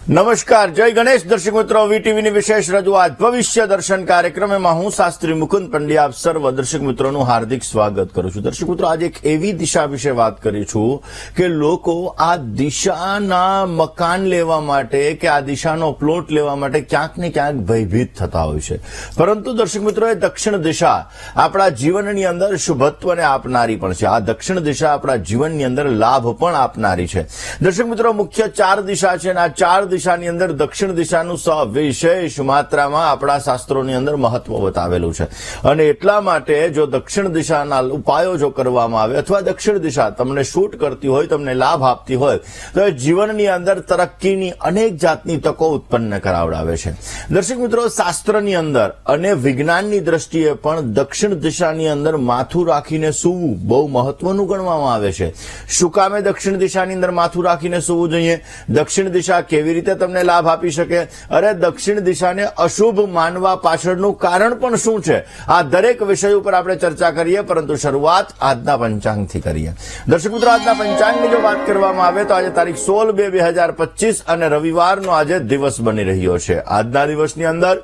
નમસ્કાર, જય ગણેશ દર્શક મિત્રો, વીટીવીની વિશેષ રજૂઆત ભવિષ્ય દર્શન કાર્યક્રમમાં હું શાસ્ત્રી મુકુંદ પંડ્યા આપ સર્વ દર્શક મિત્રોનું હાર્દિક સ્વાગત કરું છું. દર્શક મિત્રો, આજે એક એવી દિશા વિશે વાત કરી છું કે લોકો આ દિશાના મકાન લેવા માટે કે આ દિશાનો પ્લોટ લેવા માટે ક્યાંક ને ક્યાંક ભયભીત થતા હોય છે. પરંતુ દર્શક મિત્રો, એ દક્ષિણ દિશા આપણા જીવનની અંદર શુભત્વને આપનારી પણ છે. આ દક્ષિણ દિશા આપણા જીવનની અંદર લાભ પણ આપનારી છે. દર્શક મિત્રો, મુખ્ય 4 દિશા છે અને આ 4 દિશાની અંદર દક્ષિણ દિશાનું સવિશેષ માત્રામાં આપણા શાસ્ત્રોની અંદર મહત્વ બતાવેલું છે. અને એટલા માટે જો દક્ષિણ દિશાના ઉપાયો જો કરવામાં આવે અથવા દક્ષિણ દિશા તમને શૂટ કરતી હોય, તમને લાભ આપતી હોય, તો એ જીવનની અંદર તરક્કીની અનેક જાતની તકો ઉત્પન્ન કરાવડાવે છે. દર્શક મિત્રો, શાસ્ત્રની અંદર અને વિજ્ઞાનની દ્રષ્ટિએ પણ દક્ષિણ દિશાની અંદર માથું રાખીને સૂવું બહુ મહત્વનું ગણવામાં આવે છે. શું કામે દક્ષિણ દિશાની અંદર માથું રાખીને સૂવું જોઈએ? દક્ષિણ દિશા કેવી રીતે તમને લાભ આપી શકે? અરે, દક્ષિણ દિશાને અશુભ માનવા પાછળનું કારણ પણ શું છે? આ દરેક વિષય ઉપર આપણે ચર્ચા કરીએ, પરંતુ શરૂઆત આજના પંચાંગથી કરીએ. દર્શક મિત્રો, આજના પંચાંગની જો વાત કરવામાં આવે તો આજે તારીખ 16/2/2025 અને રવિવારનો આજે દિવસ બની રહ્યો છે. આજના દિવસની અંદર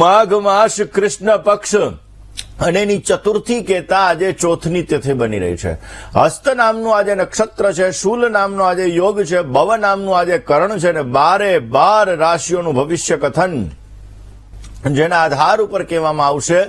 માઘ માસ કૃષ્ણ પક્ષ અને એની ચતુર્થી કહેતા આજે ચોથની તિથિ બની રહી છે. હસ્ત નામનું આજે નક્ષત્ર છે, શૂલ નામનો આજે યોગ છે, ભવ નામનું આજે કરણ છે અને 12 રાશિઓનું ભવિષ્ય કથન જેના આધાર ઉપર કહેવામાં આવશે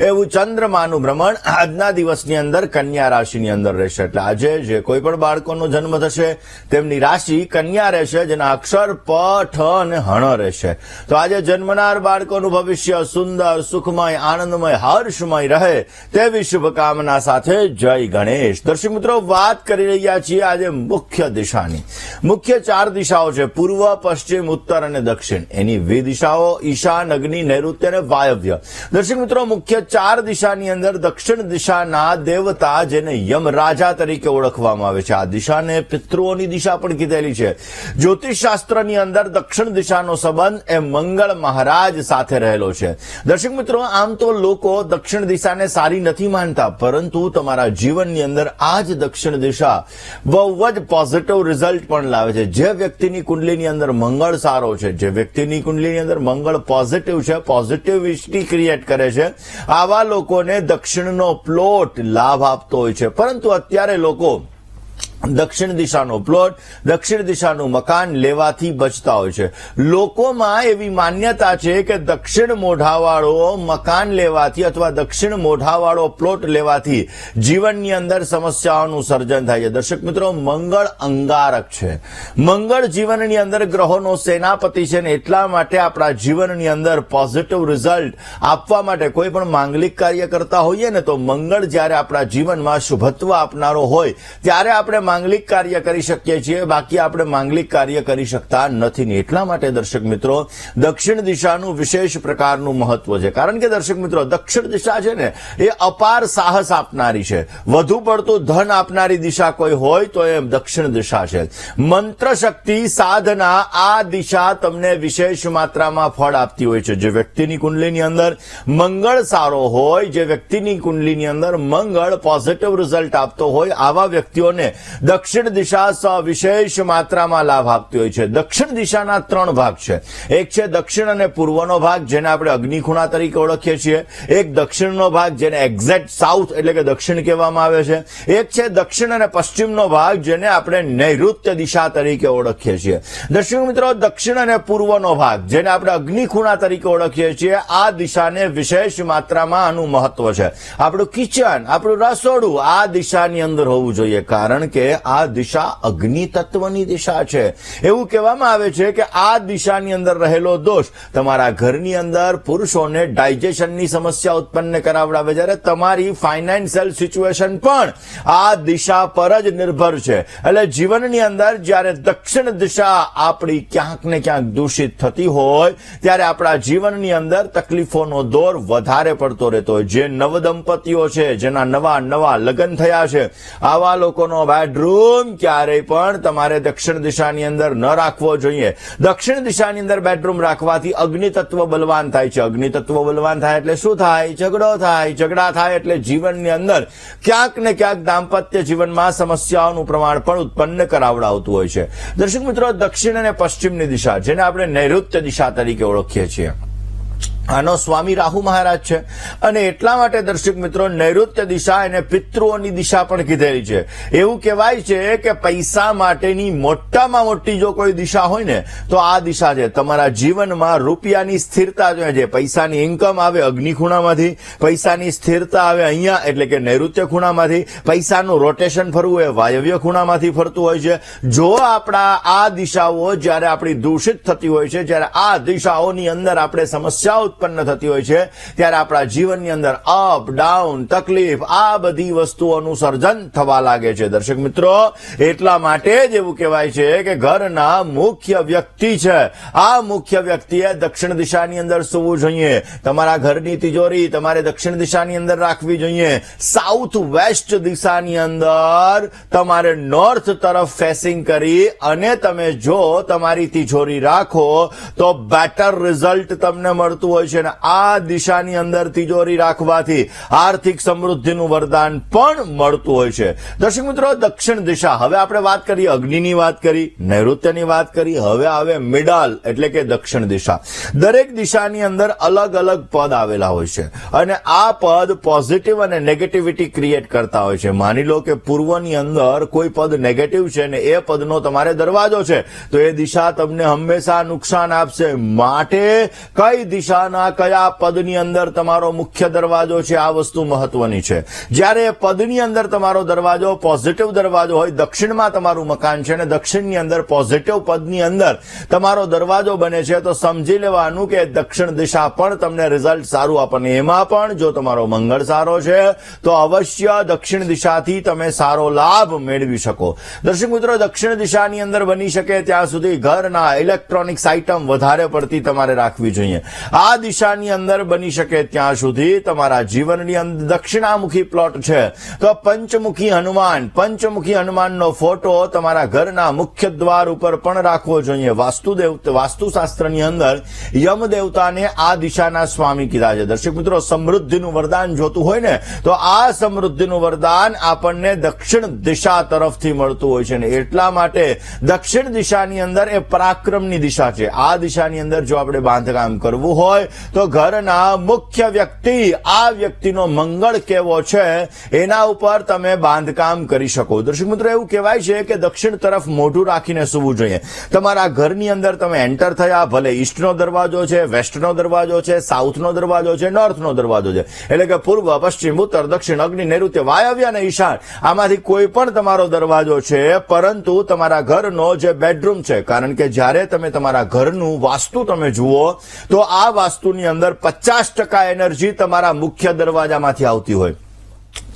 એવું ચંદ્રમાનું ભ્રમણ આજના દિવસની અંદર કન્યા રાશિની અંદર રહેશે. એટલે આજે જે કોઈ પણ બાળકોનો જન્મ થશે તેમની રાશિ કન્યા રહેશે, જેના અક્ષર પ, ઠ અને હણ રહેશે. તો આજે જન્મનાર બાળકોનું ભવિષ્ય સુંદર, સુખમય, આનંદમય, હર્ષમય રહે તેવી શુભકામના સાથે જય ગણેશ. દર્શક મિત્રો, વાત કરી રહ્યા છીએ આજે મુખ્ય દિશાની. મુખ્ય 4 દિશાઓ છે: પૂર્વ, પશ્ચિમ, ઉત્તર અને દક્ષિણ. એની દિશાઓ ઈશાન, અગ્નિ, નૈઋત્ય અને વાયવ્ય. દર્શક મિત્રો, મુખ્ય 4 દિશાની અંદર દક્ષિણ દિશાના દેવતા જેને યમરાજા તરીકે ઓળખવામાં આવે છે. આ દિશાને પિતૃઓની દિશા પણ કીધેલી છે. જ્યોતિષ શાસ્ત્રની અંદર દક્ષિણ દિશાનો સંબંધ એ મંગળ મહારાજ સાથે રહેલો છે. દર્શક મિત્રો, આમ તો લોકો દક્ષિણ દિશાને સારી નથી માનતા, પરંતુ તમારા જીવનની અંદર આ જ દક્ષિણ દિશા બહુ જ પોઝિટિવ રિઝલ્ટ પણ લાવે છે. જે વ્યક્તિની કુંડલીની અંદર મંગળ સારો છે, જે વ્યક્તિની કુંડલીની અંદર મંગળ પોઝિટિવ છે, પોઝિટિવિટી ક્રિએટ કરે છે, આવા લોકોને દક્ષિણનો પ્લોટ લાભ આપતો હોય છે. પરંતુ અત્યારે લોકો દક્ષિણ દિશાનો પ્લોટ, દક્ષિણ દિશાનું મકાન લેવાથી બચતા હોય છે. લોકોમાં એવી માન્યતા છે કે દક્ષિણ મોઢાવાળો મકાન લેવાથી અથવા દક્ષિણ મોઢાવાળો પ્લોટ લેવાથી જીવનની અંદર સમસ્યાઓનું સર્જન થાય છે. દર્શક મિત્રો, મંગળ અંગારક છે. મંગળ જીવનની અંદર ગ્રહોનો સેનાપતિ છે ને એટલા માટે આપણા જીવનની અંદર પોઝિટિવ રિઝલ્ટ આપવા માટે કોઈ પણ માંગલિક કાર્ય કરતા હોઈએ ને તો મંગળ જ્યારે આપણા જીવનમાં શુભત્વ આપનારો હોય ત્યારે આપણે માંગલિક કાર્ય કરી શકીએ છીએ, બાકી આપણે માંગલિક કાર્ય કરી શકતા નથી. એટલા માટે દર્શક મિત્રો, દક્ષિણ દિશાનું વિશેષ પ્રકારનું મહત્વ છે. કારણ કે દર્શક મિત્રો, દક્ષિણ દિશા છે ને એ અપાર સાહસ આપનારી છે. વધુ પડતું ધન આપનારી દિશા કોઈ હોય તો એ દક્ષિણ દિશા છે. મંત્ર શક્તિ, સાધના, આ દિશા તમને વિશેષ માત્રામાં ફળ આપતી હોય છે. જે વ્યક્તિની કુંડલીની અંદર મંગળ સારો હોય, જે વ્યક્તિની કુંડલીની અંદર મંગળ પોઝિટિવ રિઝલ્ટ આપતો હોય, આવા વ્યક્તિઓને દક્ષિણ દિશા વિશેષ માત્રામાં લાભ આપતી હોય છે. દક્ષિણ દિશાના 3 ભાગ છે. એક છે દક્ષિણ અને પૂર્વનો ભાગ, જેને આપણે અગ્નિખૂણા તરીકે ઓળખીએ છીએ. એક દક્ષિણનો ભાગ, જેને એક્ઝેક્ટ સાઉથ એટલે કે દક્ષિણ કહેવામાં આવે છે. એક છે દક્ષિણ અને પશ્ચિમનો ભાગ, જેને આપણે નૈઋત્ય દિશા તરીકે ઓળખીએ છીએ. દર્શક મિત્રો, દક્ષિણ અને પૂર્વનો ભાગ, જેને આપણે અગ્નિખૂણા તરીકે ઓળખીએ છીએ, આ દિશાને વિશેષ માત્રામાં આનું મહત્વ છે. આપણું કિચન, આપણું રસોડું આ દિશાની અંદર હોવું જોઈએ, કારણ કે આ દિશા અગ્નિ તત્વની દિશા છે. એવું કહેવામાં આવે છે કે આ દિશાની અંદર રહેલો દોષ તમારા ઘરની અંદર પુરુષોને ડાયજેશનની સમસ્યા ઉત્પન્ન કરાવડાવે, જ્યારે તમારી ફાઇનાન્શિયલ સિચ્યુએશન પણ આ દિશા પર જ નિર્ભર છે. એટલે જીવનની અંદર જ્યારે દક્ષિણ દિશા આપણી ક્યાંક ને ક્યાંક દૂષિત થતી હોય ત્યારે આપણા જીવનની અંદર તકલીફોનો દોર વધારે પડતો રહેતો હોય. જે નવદંપતીઓ છે, જેના નવા લગ્ન થયા છે, આવા લોકોનો બેડરૂમ ક્યારેય પણ તમારે દક્ષિણ દિશાની અંદર ન રાખવો જોઈએ. દક્ષિણ દિશાની અંદર બેડરૂમ રાખવાથી અગ્નિ તત્વ બલવાન થાય છે. અગ્નિ તત્વ બલવાન થાય એટલે શું થાય? ઝઘડો થાય. ઝઘડા થાય એટલે જીવનની અંદર ક્યાંક ને ક્યાંક દાંપત્ય જીવનમાં સમસ્યાઓનું પ્રમાણ પણ ઉત્પન્ન કરાવડાવતું હોય છે. દર્શક મિત્રો, દક્ષિણ અને પશ્ચિમની દિશા, જેને આપણે નૈઋત્ય દિશા તરીકે ઓળખીએ છીએ, આનો સ્વામી રાહુ મહારાજ છે. અને એટલા માટે દર્શક મિત્રો, નૈઋત્ય દિશા એને પિતૃઓની દિશા પણ કીધેલી છે. એવું કહેવાય છે કે પૈસા માટેની મોટામાં મોટી જો કોઈ દિશા હોય ને તો આ દિશા છે. તમારા જીવનમાં રૂપિયાની સ્થિરતા જોઈએ, પૈસાની ઇન્કમ આવે અગ્નિ ખૂણામાંથી, પૈસાની સ્થિરતા આવે અહીંયા એટલે કે નૈઋત્ય ખૂણામાંથી, પૈસાનું રોટેશન ફરવું એ વાયવ્ય ખૂણામાંથી ફરતું હોય છે. જો આપણા આ દિશાઓ જ્યારે આપણી દૂષિત થતી હોય છે, જ્યારે આ દિશાઓની અંદર આપણે સમસ્યાઓ ઉત્પન્ન થતી હોય છે, ત્યારે આપણા જીવનની અંદર અપ ડાઉન તકલીફ આ બધી વસ્તુઓનું સર્જન થવા લાગે છે. દર્શક મિત્રો, એટલા માટે જ એવું કહેવાય છે કે ઘરના મુખ્ય વ્યક્તિ છે, આ મુખ્ય વ્યક્તિએ દક્ષિણ દિશાની અંદર સૂવું જોઈએ. તમારા ઘરની તિજોરી તમારે દક્ષિણ દિશાની અંદર રાખવી જોઈએ. સાઉથ વેસ્ટ દિશાની અંદર તમારે નોર્થ તરફ ફેસિંગ કરી અને તમે જો તમારી તિજોરી રાખો તો બેટર રિઝલ્ટ તમને મળતું હોય છે. આ દિશાની અંદર તિજોરી રાખવાથી આર્થિક સમૃદ્ધિનું વરદાન પણ મળતું હોય છે. દર્શક મિત્રો, દક્ષિણ દિશા, હવે આપણે વાત કરીએ અગ્નિની વાત કરી, નૈઋત્યની વાત કરી, હવે આવે મિડલ એટલે કે દક્ષિણ દિશા. દરેક દિશાની અંદર અલગ અલગ પદ આવેલા હોય છે અને આ પદ પોઝિટિવ અને નેગેટિવિટી ક્રિએટ કરતા હોય છે. માની લો કે પૂર્વની અંદર કોઈ પદ નેગેટિવ છે ને એ પદનો તમારે દરવાજો છે તો એ દિશા તમને હંમેશા નુકસાન આપશે. માટે કઈ દિશાના કયા પદની અંદર તમારો મુખ્ય દરવાજો છે આ વસ્તુ મહત્વની છે. જ્યારે પદની અંદર તમારો દરવાજો પોઝિટિવ દરવાજો હોય, દક્ષિણમાં તમારું મકાન છે અને દક્ષિણની અંદર પોઝિટિવ પદની અંદર તમારો દરવાજો બને છે તો સમજી લેવાનું કે દક્ષિણ દિશા પણ તમને રિઝલ્ટ સારું આપે. એમાં પણ જો તમારો મંગળ સારો છે તો અવશ્ય દક્ષિણ દિશાથી તમે સારો લાભ મેળવી શકો. દર્શક મિત્રો, દક્ષિણ દિશાની અંદર બની શકે ત્યાં સુધી ઘરના ઇલેક્ટ્રોનિક્સ આઇટમ વધારે પડતી તમારે રાખવી જોઈએ. આ દિશાની અંદર બની શકે ત્યાં સુધી તમારા જીવનની અંદર દક્ષિણામુખી પ્લોટ છે તો પંચમુખી હનુમાનનો ફોટો તમારા ઘરના મુખ્ય દ્વાર ઉપર પણ રાખવો જોઈએ. વાસ્તુશાસ્ત્રની અંદર યમ દેવતાને આ દિશાના સ્વામી કીધા છે. દર્શક મિત્રો, સમૃદ્ધિનું વરદાન જોતું હોય ને તો આ સમૃદ્ધિનું વરદાન આપણને દક્ષિણ દિશા તરફથી મળતું હોય છે. ને એટલા માટે દક્ષિણ દિશાની અંદર એ પરાક્રમની દિશા છે. આ દિશાની અંદર જો આપણે બાંધકામ કરવું હોય તો ઘરના મુખ્ય વ્યક્તિ, આ વ્યક્તિનો મંગળ કેવો છે એના ઉપર તમે બાંધકામ કરી શકો. દર્શક મિત્રો, એવું કહેવાય છે કે દક્ષિણ તરફ મોઢું રાખીને સૂવું જોઈએ. તમારા ઘરની અંદર તમે એન્ટર થયા, ભલે ઈસ્ટનો દરવાજો છે, વેસ્ટનો દરવાજો છે, સાઉથનો દરવાજો છે, નોર્થનો દરવાજો છે, એટલે કે પૂર્વ, પશ્ચિમ, ઉત્તર, દક્ષિણ, અગ્નિ, નૈઋત્ય, વાયવ્ય અને ઈશાન, આમાંથી કોઈ પણ તમારો દરવાજો છે, પરંતુ તમારા ઘરનો જે બેડરૂમ છે, કારણ કે જ્યારે તમે તમારા ઘરનું વાસ્તુ તમે જુઓ તો આ વાસ્તુની અંદર 50% એનર્જી તમારા મુખ્ય દરવાજામાંથી આવતી હોય.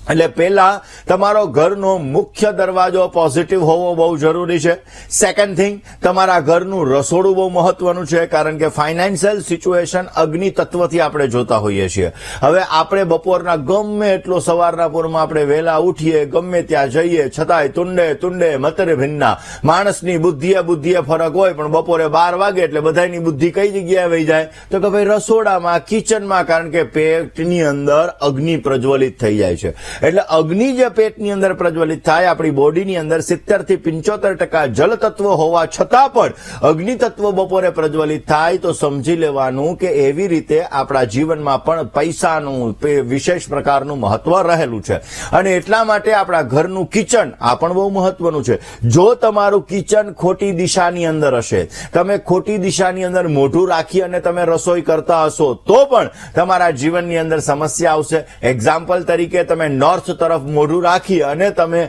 એટલે પહેલા તમારો ઘરનો મુખ્ય દરવાજો પોઝિટિવ હોવો બહુ જરૂરી છે. સેકન્ડ થિંગ, તમારા ઘરનું રસોડું બહુ મહત્વનું છે, કારણ કે ફાઇનાન્શિયલ સિચ્યુએશન અગ્નિ તત્વથી આપણે જોતા હોઈએ છીએ. હવે આપણે બપોરના ગમે એટલો સવારના પૂરમાં આપણે વહેલા ઉઠીએ, ગમે ત્યાં જઈએ, છતાંય તુંડે મતરે ભિન્ના, માણસની બુદ્ધિએ ફરક હોય, પણ બપોરે 12 વાગે એટલે બધાની બુદ્ધિ કઈ જગ્યાએ વહી જાય તો કે ભાઈ રસોડામાં, કિચનમાં, કારણ કે પેટની અંદર અગ્નિ પ્રજ્વલિત થઈ જાય છે. એટલે અગ્નિ જે પેટની અંદર પ્રજ્વલિત થાય, આપણી બોડીની અંદર 70 થી 75% જલ તત્વ હોવા છતાં પણ અગ્નિ તત્વ બપોરે પ્રજ્વલિત થાય તો સમજી લેવાનું કે એવી રીતે આપણા જીવનમાં પણ પૈસાનું વિશેષ પ્રકારનું મહત્વ રહેલું છે. અને એટલા માટે આપણા ઘરનું કિચન આ પણ બહુ મહત્વનું છે. જો તમારું કિચન ખોટી દિશાની અંદર હશે, તમે ખોટી દિશાની અંદર મોઢું રાખી અને તમે રસોઈ કરતા હશો તો પણ તમારા જીવનની અંદર સમસ્યા આવશે. એક્ઝામ્પલ તરીકે તમે નોર્થ તરફ મોઢું રાખી અને તમે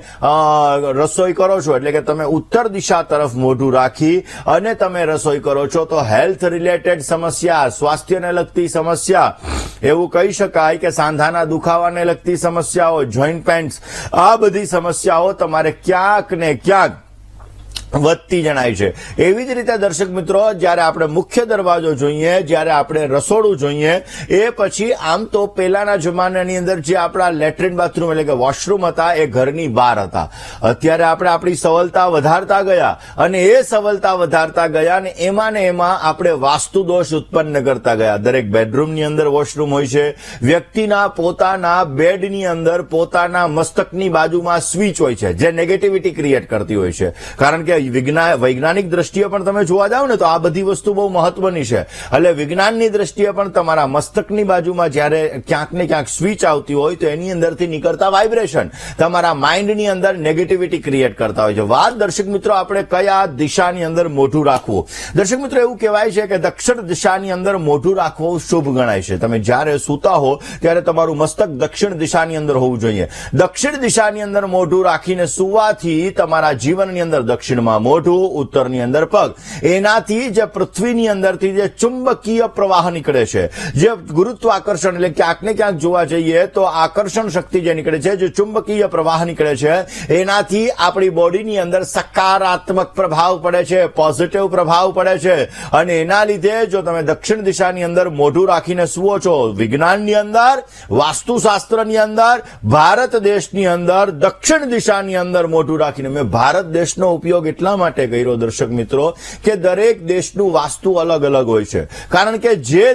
રસોઈ કરો છો, એટલે કે તમે ઉત્તર દિશા તરફ મોઢું રાખી અને તમે રસોઈ કરો છો તો હેલ્થ રિલેટેડ સમસ્યા, સ્વાસ્થ્યને લગતી સમસ્યા, એવું કહી શકાય કે સાંધાના દુખાવાને લગતી સમસ્યાઓ, જોઈન્ટ પેન્સ, આ બધી સમસ્યાઓ તમારે ક્યાંક ને ક્યાંક વધતી જણાય છે। એવી જ રીતે દર્શક મિત્રો, જ્યારે આપણે મુખ્ય દરવાજો જોઈએ, જ્યારે આપણે રસોડું જોઈએ, એ પછી આમ તો પહેલાના જમાનાની અંદર જે આપણા લેટ્રિન બાથરૂમ એટલે કે વોશરૂમ હતા એ ઘરની બહાર હતા। અત્યારે આપણે આપણી સવલતા વધારતા ગયા અને એ સવલતા વધારતા ગયા અને એમાં આપણે વાસ્તુ દોષ ઉત્પન્ન કરતા ગયા। દરેક બેડરૂમની અંદર વોશરૂમ હોય છે, વ્યક્તિના પોતાના બેડની અંદર પોતાના મસ્તકની બાજુમાં સ્વિચ હોય છે જે નેગેટિવિટી ક્રિએટ કરતી હોય છે। કારણ કે વૈજ્ઞાનિક દ્રષ્ટિએ પણ તમે જોવા જાવ ને તો આ બધી વસ્તુ બહુ મહત્વની છે। એટલે વિજ્ઞાનની દ્રષ્ટિએ પણ તમારા મસ્તકની બાજુમાં જ્યારે ક્યાંક ને ક્યાંક સ્વિચ આવતી હોય તો એની અંદરથી નીકળતા વાઇબ્રેશન તમારા માઇન્ડની અંદર નેગેટિવિટી ક્રિએટ કરતા હોય છે। વાત દર્શક મિત્રો આપણે કયા દિશાની અંદર મોઢું રાખવું। દર્શક મિત્રો એવું કહેવાય છે કે દક્ષિણ દિશાની અંદર મોઢું રાખવું શુભ ગણાય છે। તમે જ્યારે સૂતા હો ત્યારે તમારું મસ્તક દક્ષિણ દિશાની અંદર હોવું જોઈએ। દક્ષિણ દિશાની અંદર મોઢું રાખીને સૂવાથી તમારા જીવનની અંદર દક્ષિણમાં મોઢું, ઉત્તરની અંદર પગ, એનાથી જે પૃથ્વીની અંદરથી જે ચુંબકીય પ્રવાહ નીકળે છે, જે ગુરુત્વાકર્ષણ એટલે ક્યાંક ને ક્યાંક જોવા જઈએ તો આકર્ષણ શક્તિ જે નીકળે છે, જે ચુંબકીય પ્રવાહ નીકળે છે, એનાથી આપણી બોડીની અંદર સકારાત્મક પ્રભાવ પડે છે, પોઝિટિવ પ્રભાવ પડે છે। અને એના લીધે જો તમે દક્ષિણ દિશાની અંદર મોઢું રાખીને સૂવો છો, વિજ્ઞાનની અંદર, વાસ્તુશાસ્ત્રની અંદર, ભારત દેશની અંદર દક્ષિણ દિશાની અંદર મોઢું રાખીને, મેં ભારત દેશનો ઉપયોગ એટલા માટે કર્યો દર્શક મિત્રો કે દરેક દેશનું વાસ્તુ અલગ અલગ હોય છે। કારણ કે જે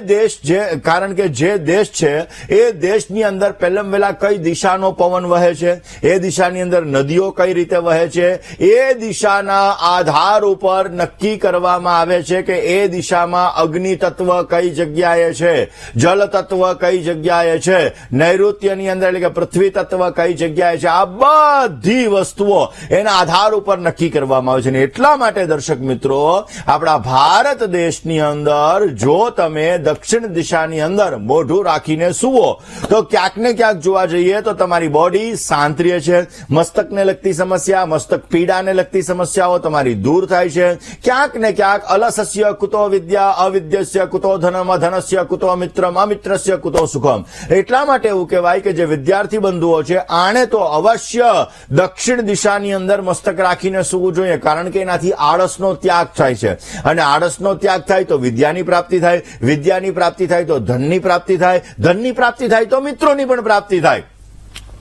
દેશ છે એ દેશની અંદર પહેલા કઈ દિશાનો પવન વહે છે, એ દિશાની અંદર નદીઓ કઈ રીતે વહે છે, એ દિશાના આધાર ઉપર નક્કી કરવામાં આવે છે કે એ દિશામાં અગ્નિ તત્વ કઈ જગ્યાએ છે, જલ તત્વ કઈ જગ્યાએ છે, નૈઋત્યની અંદર એટલે કે પૃથ્વી તત્વ કઈ જગ્યાએ છે। આ બધી વસ્તુઓ એના આધાર ઉપર નક્કી કરવામાં આવે છે। એટલા માટે દર્શક મિત્રો આપણા ભારત દેશની અંદર જો તમે દક્ષિણ દિશાની અંદર મોઢું રાખીને સૂવો તો ક્યાંક ને ક્યાંક જોવા જઈએ તો તમારી બોડી શાંત રહે છે। મસ્તકને લગતી સમસ્યા, મસ્તક પીડાને લગતી સમસ્યાઓ તમારી દૂર થાય છે। ક્યાંક ને ક્યાંક અલસસ્ય કુતો વિદ્યા, અવિદ્યસ્ય કુતો ધનમ, અધનસ્ય કુતો મિત્રમ, અમિત્રસ્ય કુતો સુખમ। એટલા માટે એવું કહેવાય કે જે વિદ્યાર્થી બંધુઓ છે આણે તો અવશ્ય દક્ષિણ દિશાની અંદર મસ્તક રાખીને સૂવું જોઈએ। કારણ કે એનાથી આળસનો ત્યાગ થાય છે અને આળસનો ત્યાગ થાય તો વિદ્યાની પ્રાપ્તિ થાય, વિદ્યાની પ્રાપ્તિ થાય તો ધનની પ્રાપ્તિ થાય, ધનની પ્રાપ્તિ થાય તો મિત્રોની પણ પ્રાપ્તિ થાય।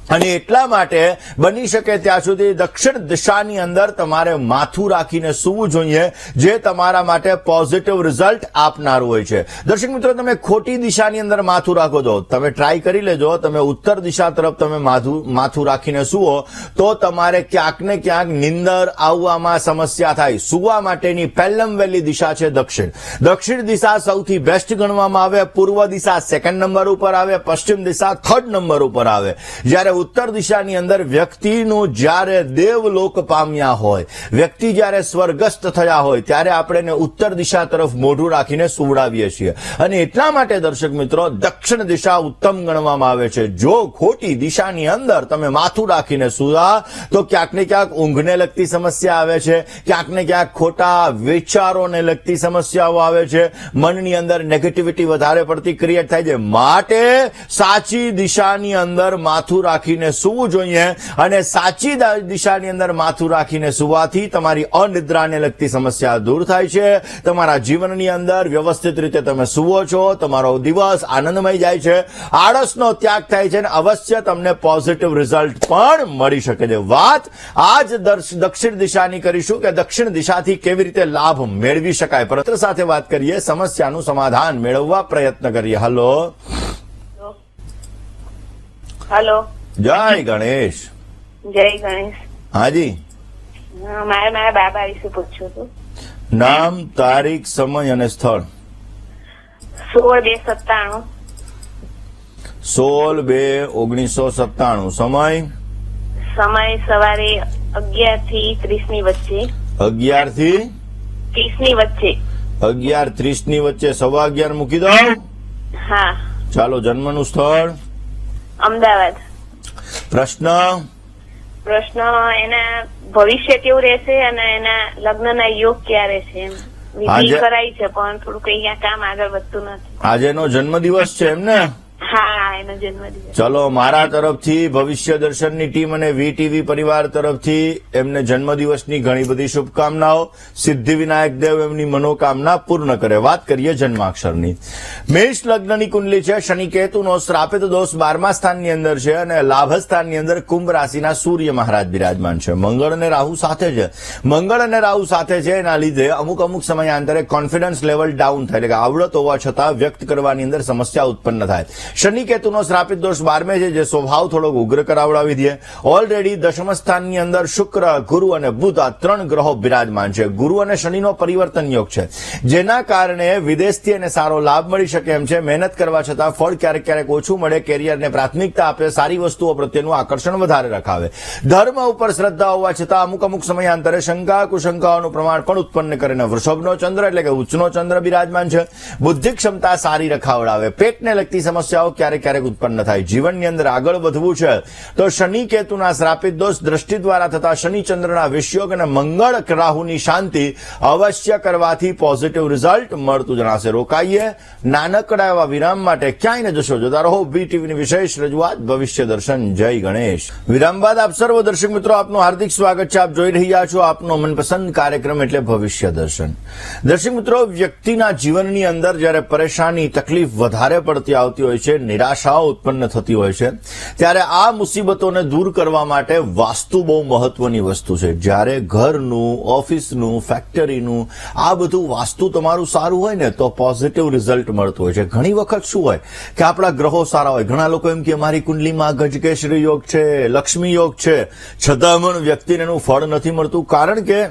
અને એટલા માટે બની શકે ત્યાં સુધી દક્ષિણ દિશાની અંદર તમારે માથું રાખીને સૂવું જોઈએ, જે તમારા માટે પોઝિટિવ રિઝલ્ટ આપનારું હોય છે। દર્શક મિત્રો, તમે ખોટી દિશાની અંદર માથું રાખો છો, તમે ટ્રાય કરી લેજો, તમે ઉત્તર દિશા તરફ તમે માથું રાખીને સૂવો તો તમારે ક્યાંક ને ક્યાંક નિંદર આવવામાં સમસ્યા થાય। સૂવા માટેની પહેલી દિશા છે દક્ષિણ। દક્ષિણ દિશા સૌથી બેસ્ટ ગણવામાં આવે, પૂર્વ દિશા સેકન્ડ નંબર ઉપર આવે, પશ્ચિમ દિશા થર્ડ નંબર ઉપર આવે। જ્યારે ઉત્તર દિશાની અંદર વ્યક્તિનું જ્યારે દેવલોક પામ્યા હોય, વ્યક્તિ જ્યારે સ્વર્ગસ્થ થયા હોય ત્યારે આપણે એને ઉત્તર દિશા તરફ મોઢું રાખીને સુવડાવીએ છીએ। અને એટલા માટે દર્શક મિત્રો દક્ષિણ દિશા ઉત્તમ ગણવામાં આવે છે। જો ખોટી દિશાની અંદર તમે માથું રાખીને સૂવા તો ક્યાંક ને ક્યાંક ઊંઘને લગતી સમસ્યા આવે છે, ક્યાંક ને ક્યાંક ખોટા વિચારોને લગતી સમસ્યાઓ આવે છે, મનની અંદર નેગેટિવિટી વધારે પડતી ક્રિએટ થાય છે। માટે સાચી દિશાની અંદર માથું રાખીને સૂવું જોઈએ અને સાચી દિશાની અંદર માથું રાખીને સૂવાથી તમારી અનિદ્રાને લગતી સમસ્યા દૂર થાય છે। તમારા જીવનની અંદર વ્યવસ્થિત રીતે તમે સૂવો છો, તમારો દિવસ આનંદમય જાય છે, આળસનો ત્યાગ થાય છે અને અવશ્ય તમને પોઝિટિવ રિઝલ્ટ પણ મળી શકે છે। વાત આજ દક્ષિણ દિશાની કરીશું કે દક્ષિણ દિશાથી કેવી રીતે લાભ મેળવી શકાય। પત્ર સાથે વાત કરીએ, સમસ્યાનું સમાધાન મેળવવા પ્રયત્ન કરીએ। હેલો, જય ગણેશ। જય ગણેશ। હાજી, મારા બાબા વિશે પૂછવું હતું। નામ, તારીખ, સમય અને સ્થળ। 16/2/97। 16/2/1997। સમય સવારે 11 થી 30 ની વચ્ચે। 11 થી 30 ની વચ્ચે। 11:30 ની વચ્ચે, 11:15 મૂકી દો। હા, ચાલો, જન્મનું સ્થળ? અમદાવાદ। પ્રશ્ન એના ભવિષ્ય કેવું રહેશે અને એના લગ્નના યોગ ક્યારે છે એમ વિધિ કરાઈ છે પણ થોડું કઈ કામ આગળ વધતું નથી। આજેનો જન્મદિવસ છે એમ ને? હા, એનો જન્મદિવસ. ચલો, મારા તરફથી ભવિષ્ય દર્શનની ટીમ અને વીટીવી પરિવાર તરફથી એમને જન્મદિવસની ઘણી બધી શુભકામનાઓ. સિદ્ધિ વિનાયક દેવ એમની મનોકામના પૂર્ણ કરે. વાત કરીએ જન્માક્ષરની. મેષ લગ્નની કુંડલી છે. શનિ કેતુનો શ્રાપિત દોષ 12મા સ્થાનની અંદર છે અને લાભ સ્થાનની અંદર કુંભ રાશિના સૂર્ય મહારાજ બિરાજમાન છે. મંગળ અને રાહુ સાથે છે. મંગળ અને રાહુ સાથે છે એના લીધે અમુક સમયાંતરે કોન્ફિડન્સ લેવલ ડાઉન થાય, એટલે કે આવડત હોવા છતાં વ્યક્ત કરવાની અંદર સમસ્યા ઉત્પન્ન થાય. શનિ કેતુનો શ્રાપિત દોષ 12મે છે, જે સ્વભાવ થોડોક ઉગ્ર કરાવડાવી દે. ઓલરેડી દશમ સ્થાનની અંદર શુક્ર, ગુરુ અને બુધ આ 3 ગ્રહો બિરાજમાન છે. ગુરુ અને શનિનો પરિવર્તન યોગ છે, જેના કારણે વિદેશથી એને સારો લાભ મળી શકે એમ છે. મહેનત કરવા છતાં ફળ ક્યારેક ઓછું મળે. કેરિયરને પ્રાથમિકતા આપે, સારી વસ્તુઓ પ્રત્યેનું આકર્ષણ વધારે રખાવે. ધર્મ ઉપર શ્રદ્ધા હોવા છતાં અમુક સમયાંતરે શંકા કુશંકાઓનું પ્રમાણ પણ ઉત્પન્ન કરે. વૃષભનો ચંદ્ર એટલે કે ઉચ્ચનો ચંદ્ર બિરાજમાન છે. બુદ્ધિ ક્ષમતા સારી રખાવડાવે. પેટને લગતી સમસ્યાઓ ક્યારેક ઉત્પન્ન થાય. જીવનની અંદર આગળ વધવું છે તો શનિ કેતુના શ્રાપિત દોષ દ્રષ્ટિ દ્વારા થતા શનિ ચંદ્રના વિષયોગ અને મંગળ રાહુની શાંતિ અવશ્ય કરવાથી પોઝિટિવ રિઝલ્ટ મળતું જણાશે. રોકાઈએ નાનકડા એવા વિરામ માટે. ક્યાંય ન જશો, જોતા રહો બીટીવીની વિશેષ રજૂઆત ભવિષ્ય દર્શન. જય ગણેશ. વિરામ બાદ આપ સર્વ દર્શક મિત્રો, આપનું હાર્દિક સ્વાગત છે. આપ જોઈ રહ્યા છો આપનો મનપસંદ કાર્યક્રમ એટલે ભવિષ્ય દર્શન. દર્શક મિત્રો, વ્યક્તિના જીવનની અંદર જ્યારે પરેશાની તકલીફ વધારે પડતી આવતી હોય છે, નિરાશાઓ ઉત્પન્ન થતી હોય છે, ત્યારે આ મુસીબતોને દૂર કરવા માટે વાસ્તુ બહુ મહત્વની વસ્તુ છે. જ્યારે ઘરનું, ઓફિસનું, ફેક્ટરીનું આ બધું વાસ્તુ તમારું સારું હોય ને તો પોઝિટિવ રિઝલ્ટ મળતું હોય છે. ઘણી વખત શું હોય કે આપણા ગ્રહો સારા હોય. ઘણા લોકો એમ કે મારી કુંડલીમાં ગજકેસરી યોગ છે, લક્ષ્મી યોગ છે, છતાં પણ વ્યક્તિને એનું ફળ નથી મળતું. કારણ કે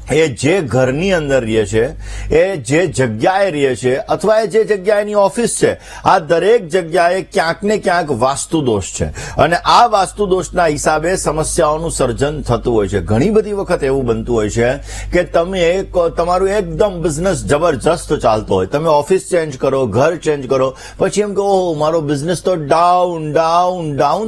એ જે ઘરની અંદર રહે છે, એ જે જગ્યાએ રહે છે, અથવા એ જે જગ્યાએની ઓફિસ છે, આ દરેક જગ્યાએ ક્યાંક ને ક્યાંક વાસ્તુ દોષ છે અને આ વાસ્તુ દોષના હિસાબે સમસ્યાઓનું સર્જન થતું હોય છે. ઘણી બધી વખત એવું બનતું હોય છે કે તમે તમારું એકદમ બિઝનેસ જબરજસ્ત ચાલતો હોય, તમે ઓફિસ ચેન્જ કરો, ઘર ચેન્જ કરો, પછી એમ કહો મારો બિઝનેસ તો ડાઉન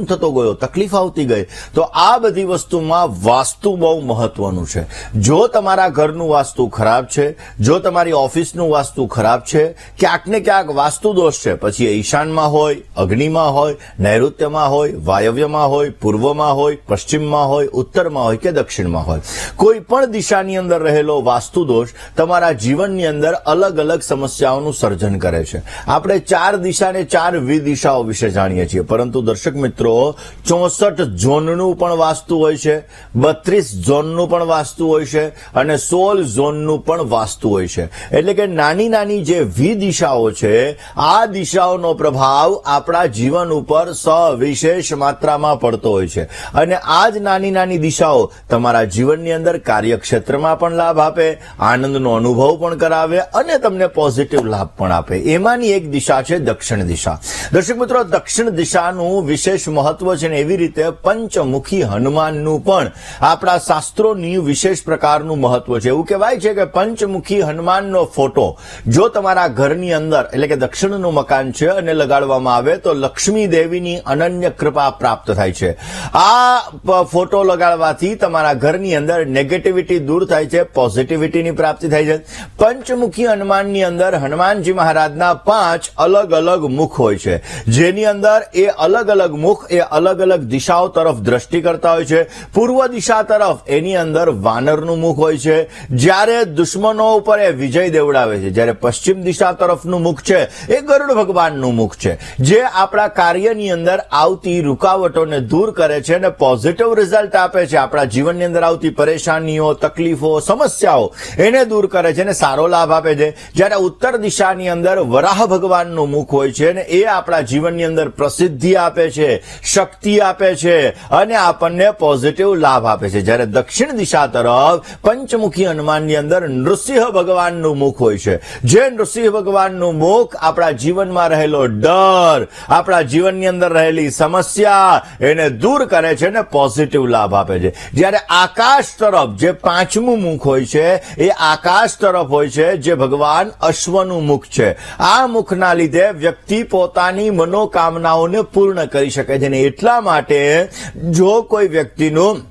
થતો ગયો, તકલીફ આવતી ગઈ. તો આ બધી વસ્તુમાં વાસ્તુ બહુ મહત્વનું છે. જો તમારા ઘરનું વાસ્તુ ખરાબ છે, જો તમારી ઓફિસનું વાસ્તુ ખરાબ છે, ક્યાંક ને ક્યાંક વાસ્તુ દોષ છે, પછી એ ઈશાનમાં હોય, અગ્નિમાં હોય, નૈઋત્યમાં હોય, વાયવ્યમાં હોય, પૂર્વમાં હોય, પશ્ચિમમાં હોય, ઉત્તરમાં હોય કે દક્ષિણમાં હોય, કોઈ પણ દિશાની અંદર રહેલો વાસ્તુ દોષ તમારા જીવનની અંદર અલગ અલગ સમસ્યાઓનું સર્જન કરે છે. આપણે 4 દિશાને 4 વિદિશાઓ વિશે જાણીએ છીએ, પરંતુ દર્શક મિત્રો 64 ઝોનનું પણ વાસ્તુ હોય છે, 32 ઝોનનું પણ વાસ્તુ હોય છે અને 16 ઝોનનું પણ વાસ્તુ હોય છે. એટલે કે નાની જે વિદિશાઓ છે, આ દિશાઓનો પ્રભાવ આપણા જીવન ઉપર સવિશેષ માત્રામાં પડતો હોય છે અને આ જ નાની દિશાઓ તમારા જીવનની અંદર કાર્યક્ષેત્રમાં પણ લાભ આપે, આનંદનો અનુભવ પણ કરાવે અને તમને પોઝિટિવ લાભ પણ આપે. એમાંની એક દિશા છે દક્ષિણ દિશા. દર્શક મિત્રો, દક્ષિણ દિશાનું વિશેષ મહત્વ છે ને એવી રીતે પંચમુખી હનુમાનનું પણ આપણા શાસ્ત્રોની વિશેષ પ્રકારનું મહત્વ છે. એવું કહેવાય છે કે પંચમુખી હનુમાનનો ફોટો જો તમારા ઘરની અંદર એટલે કે દક્ષિણનું મકાન છે અને લગાડવામાં આવે તો લક્ષ્મી દેવીની અનન્ય કૃપા પ્રાપ્ત થાય છે. આ ફોટો લગાડવાથી તમારા ઘરની અંદર નેગેટિવિટી દૂર થાય છે, પોઝિટિવિટીની પ્રાપ્તિ થાય છે. પંચમુખી હનુમાનની અંદર હનુમાનજી મહારાજના 5 અલગ અલગ મુખ હોય છે, જેની અંદર એ અલગ અલગ મુખ એ અલગ અલગ દિશાઓ તરફ દ્રષ્ટિ કરતા હોય છે. પૂર્વ દિશા તરફ એની અંદર વાનરનું મુખ હોય છે, જ્યારે દુશ્મનો ઉપર એ વિજય દેવડાવે છે. જ્યારે પશ્ચિમ દિશા તરફનું મુખ છે એ ગરુડ ભગવાનનું મુખ છે, જે આપણા કાર્યની અંદર આવતી રૂકાવટોને દૂર કરે છે અને પોઝિટિવ રિઝલ્ટ આપે છે. આપણા જીવનની અંદર આવતી પરેશાનીઓ, તકલીફો, સમસ્યાઓ એને દૂર કરે છે અને સારો લાભ આપે છે. જ્યારે ઉત્તર દિશાની અંદર વરાહ ભગવાનનું મુખ હોય છે અને એ આપણા જીવનની અંદર પ્રસિદ્ધિ આપે છે, શક્તિ આપે છે અને આપણને પોઝિટિવ લાભ આપે છે. જ્યારે દક્ષિણ દિશા તરફ પંચમુખી હનુમાનની અંદર નૃસિંહ ભગવાનનું મુખ હોય છે, જે નૃસિંહ ભગવાનનું મુખ આપણા જીવનમાં રહેલો ડર, આપણા જીવનની અંદર રહેલી સમસ્યા એને દૂર કરે છે અને પોઝિટિવ લાભ આપે છે. જ્યારે આકાશ તરફ જે 5મું મુખ હોય છે એ આકાશ તરફ હોય છે, જે ભગવાન અશ્વનું મુખ છે. આ મુખના લીધે વ્યક્તિ પોતાની મનોકામનાઓને પૂર્ણ કરી શકે છે અને એટલા માટે જો કોઈ વ્યક્તિનું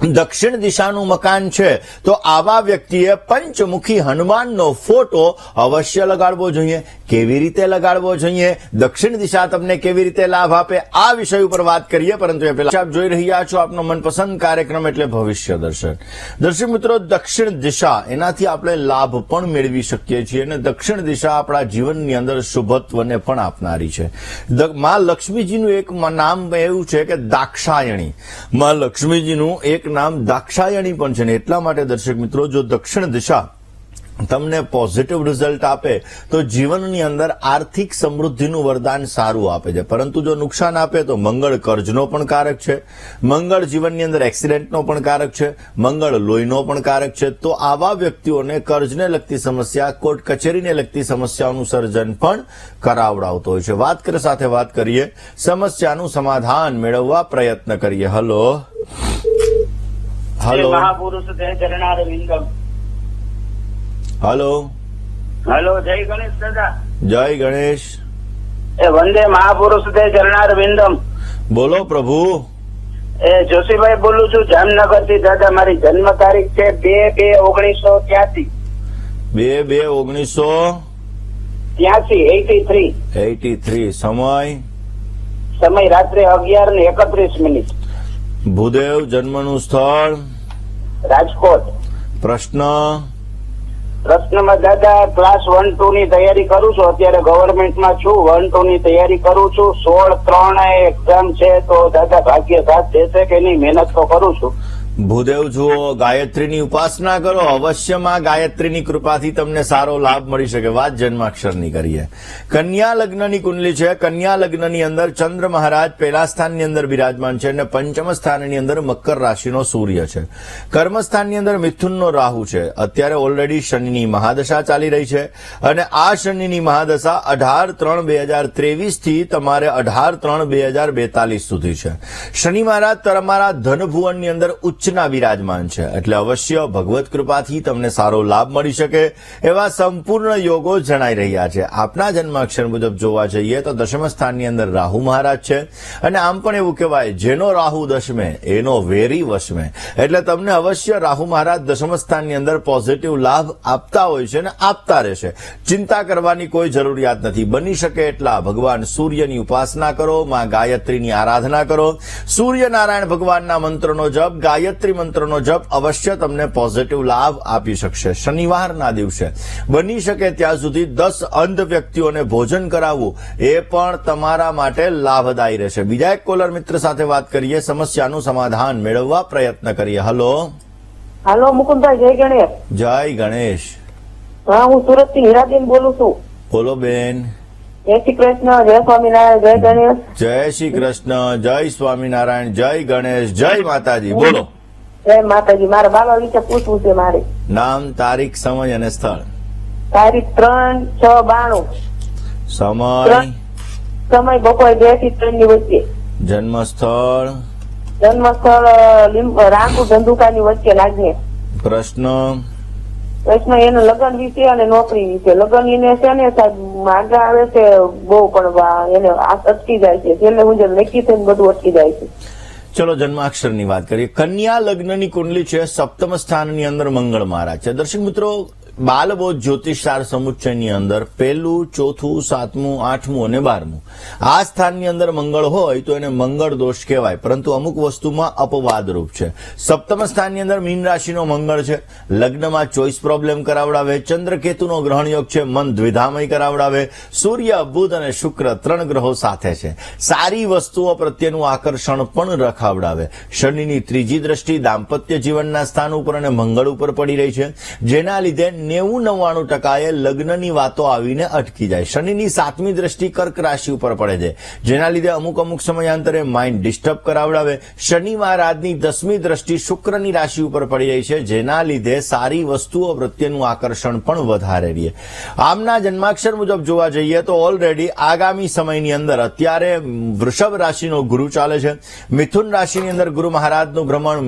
દક્ષિણ દિશાનું મકાન છે તો આવા વ્યક્તિએ પંચમુખી હનુમાનનો ફોટો અવશ્ય લગાડવો જોઈએ. કેવી રીતે લગાડવો જોઈએ, દક્ષિણ દિશા તમને કેવી રીતે લાભ આપે, આ વિષય ઉપર વાત કરીએ. પરંતુ એ પહેલા આપ જોઈ રહ્યા છો આપનો મનપસંદ કાર્યક્રમ એટલે ભવિષ્ય દર્શન. દર્શક મિત્રો, દક્ષિણ દિશા એનાથી આપણે લાભ પણ મેળવી શકીએ છીએ અને દક્ષિણ દિશા આપણા જીવનની અંદર શુભત્વને પણ આપનારી છે. માં લક્ષ્મીજીનું એક નામ એવું છે કે દાક્ષાયણી. માં લક્ષ્મીજીનું એક નામ દાક્ષાયણી પણ છે ને એટલા માટે દર્શક મિત્રો, જો દક્ષિણ દિશા તમને પોઝિટિવ રિઝલ્ટ આપે તો જીવનની અંદર આર્થિક સમૃદ્ધિનું વરદાન સારું આપે છે. પરંતુ જો નુકસાન આપે તો મંગળ કર્જનો પણ કારક છે, મંગળ જીવનની અંદર એક્સિડન્ટનો પણ કારક છે, મંગળ લોહીનો પણ કારક છે. તો આવા વ્યક્તિઓને કર્જને લગતી સમસ્યા, કોર્ટ કચેરીને લગતી સમસ્યાઓનું સર્જન પણ કરાવડાવતો હોય છે. વાત કરીએ સમસ્યાનું સમાધાન મેળવવા પ્રયત્ન કરીએ. હલો મહાપુરુષ તે ચરણાર વિંદમ. હલો હલો, જય ગણેશ દાદા. જય ગણેશ. એ વંદે મહાપુરુષ તે ચરણાર વિંદમ. બોલો પ્રભુ. એ જોશીભાઈ બોલું છું, જામનગર થી. દાદા, મારી જન્મ તારીખ છે 2/2/1983. 2/2/1983. સમય રાત્રે 11:31. ભૂદેવ. જન્મનું સ્થળ રાજકોટ. પ્રશ્નમાં દાદા, ક્લાસ 1-2 ની તૈયારી કરું છું. અત્યારે ગવર્મેન્ટમાં છું. 1-2 ની તૈયારી કરું છું. 16/3 એક્ઝામ છે. તો દાદા, ભાગ્ય સાથ દેશે કે નહીં? મહેનત તો કરું છું. ભૂદેવ જુઓ, ગાયત્રીની ઉપાસના કરો. અવશ્યમાં ગાયત્રીની કૃપાથી તમને સારો લાભ મળી શકે. વાત જન્માક્ષરની કરીએ. કન્યા લગ્નની કુંડલી છે. કન્યા લગ્નની અંદર ચંદ્ર મહારાજ પહેલા સ્થાનની અંદર બિરાજમાન છે અને પંચમ સ્થાનની અંદર મકર રાશિનો સૂર્ય છે. કર્મસ્થાનની અંદર મિથુનનો રાહુ છે. અત્યારે ઓલરેડી શનિની મહાદશા ચાલી રહી છે અને આ શનિની મહાદશા 18/3/2023 થી તમારે 18/3/2042 સુધી છે. શનિ મહારાજ તમારા ધનભુવનની અંદર ઉચ્ચ બિરાજમાન છે. એટલે અવશ્ય ભગવત કૃપાથી તમને સારો લાભ મળી શકે એવા સંપૂર્ણ યોગો જણાઈ રહ્યા છે. આપના જન્માક્ષર મુજબ જોવા જઈએ તો દશમ સ્થાનની અંદર રાહુ મહારાજ છે અને આમ પણ એવું કહેવાય, જેનો રાહુ દશમે એનો વેરી વશમે. એટલે તમને અવશ્ય રાહુ મહારાજ દશમ સ્થાનની અંદર પોઝિટિવ લાભ આપતા હોય છે અને આપતા રહેશે. ચિંતા કરવાની કોઈ જરૂરિયાત નથી. બની શકે એટલા ભગવાન સૂર્યની ઉપાસના કરો, માં ગાયત્રીની આરાધના કરો. સૂર્યનારાયણ ભગવાનના મંત્રનો જપ, ગાયત્રી મંત્રનો જપ અવશ્ય તમને પોઝિટિવ લાભ આપી શકશે. શનિવારના દિવસે બની શકે ત્યાં સુધી 10 અંધ વ્યક્તિઓને ભોજન કરાવવું એ પણ તમારા માટે લાભદાયી રહેશે. બીજા એક કોલર મિત્ર સાથે વાત કરીએ, સમસ્યાનું સમાધાન મેળવવા પ્રયત્ન કરીએ. હલો મુકુંદભાઈ, જય ગણેશ. જય ગણેશ. હા, હું સુરત થી હીરાબેન બોલું છું. બોલો બેન. જય શ્રી કૃષ્ણ, જય સ્વામિનારાયણ, જય ગણેશ. જય શ્રી કૃષ્ણ, જય સ્વામિનારાયણ, જય ગણેશ, જય માતાજી. બોલો. જય માતાજી. મારા બાબા વિશે પૂછવું છે મારે. નામ, તારીખ, સમય અને સ્થળ. તારીખ 3/6/92. સમય બપોરે 2 થી 3 ની વચ્ચે. જન્મ સ્થળ રામપુર ધંધુકાની વચ્ચે લાગે. પ્રશ્ન એનું લગ્ન વિશે અને નોકરી વિશે. લગ્ન એને છે ને સાહેબ આગળ આવે છે બહુ, પણ એને અટકી જાય છે. છેલ્લે હું જેમ નક્કી થઈને બધું અટકી જાય છે. ચલો જન્માક્ષરની વાત કરીએ. કન્યા લગ્નની કુંડલી છે. સપ્તમ સ્થાનની અંદર મંગળ મહારાજ છે. દર્શક મિત્રો, બાલબોધ જ્યોતિષશાસ્ત્ર સમુચ્ચયની અંદર 1લું, 4થું, 7મું, 8મું અને 12મું આ સ્થાનની અંદર મંગળ હોય તો એને મંગળ દોષ કહેવાય. પરંતુ અમુક વસ્તુમાં અપવાદરૂપ છે. સપ્તમ સ્થાનની અંદર મીન રાશિનો મંગળ છે. લગ્નમાં ચોઇસ પ્રોબ્લેમ કરાવડાવે. ચંદ્રકેતુનો ગ્રહણ યોગ છે, મન દ્વિધામય કરાવડાવે. સૂર્ય, બુધ અને શુક્ર 3 ગ્રહો સાથે છે. સારી વસ્તુઓ પ્રત્યેનું આકર્ષણ પણ રખાવડાવે. શનિની ત્રીજી દ્રષ્ટિ દાંપત્ય જીવનના સ્થાન ઉપર અને મંગળ ઉપર પડી રહી છે, જેના લીધે 90-99% લગ્નની વાતો આવીને અટકી જાય. શનિની 7મી દ્રષ્ટિ કર્ક રાશિ ઉપર પડે છે, જેના લીધે અમુક સમયાંતરે માઇન્ડ ડિસ્ટર્બ કરાવડાવે. શનિ મહારાજની 10મી દ્રષ્ટિ શુક્રની રાશિ ઉપર પડી રહી છે, જેના લીધે સારી વસ્તુઓ પ્રત્યેનું આકર્ષણ પણ વધારે રહે. આમના જન્માક્ષર મુજબ જોવા જઈએ તો ઓલરેડી આગામી સમયની અંદર અત્યારે વૃષભ રાશિનો ગુરુ ચાલે છે. મિથુન રાશિની અંદર ગુરુ મહારાજનું ભ્રમણ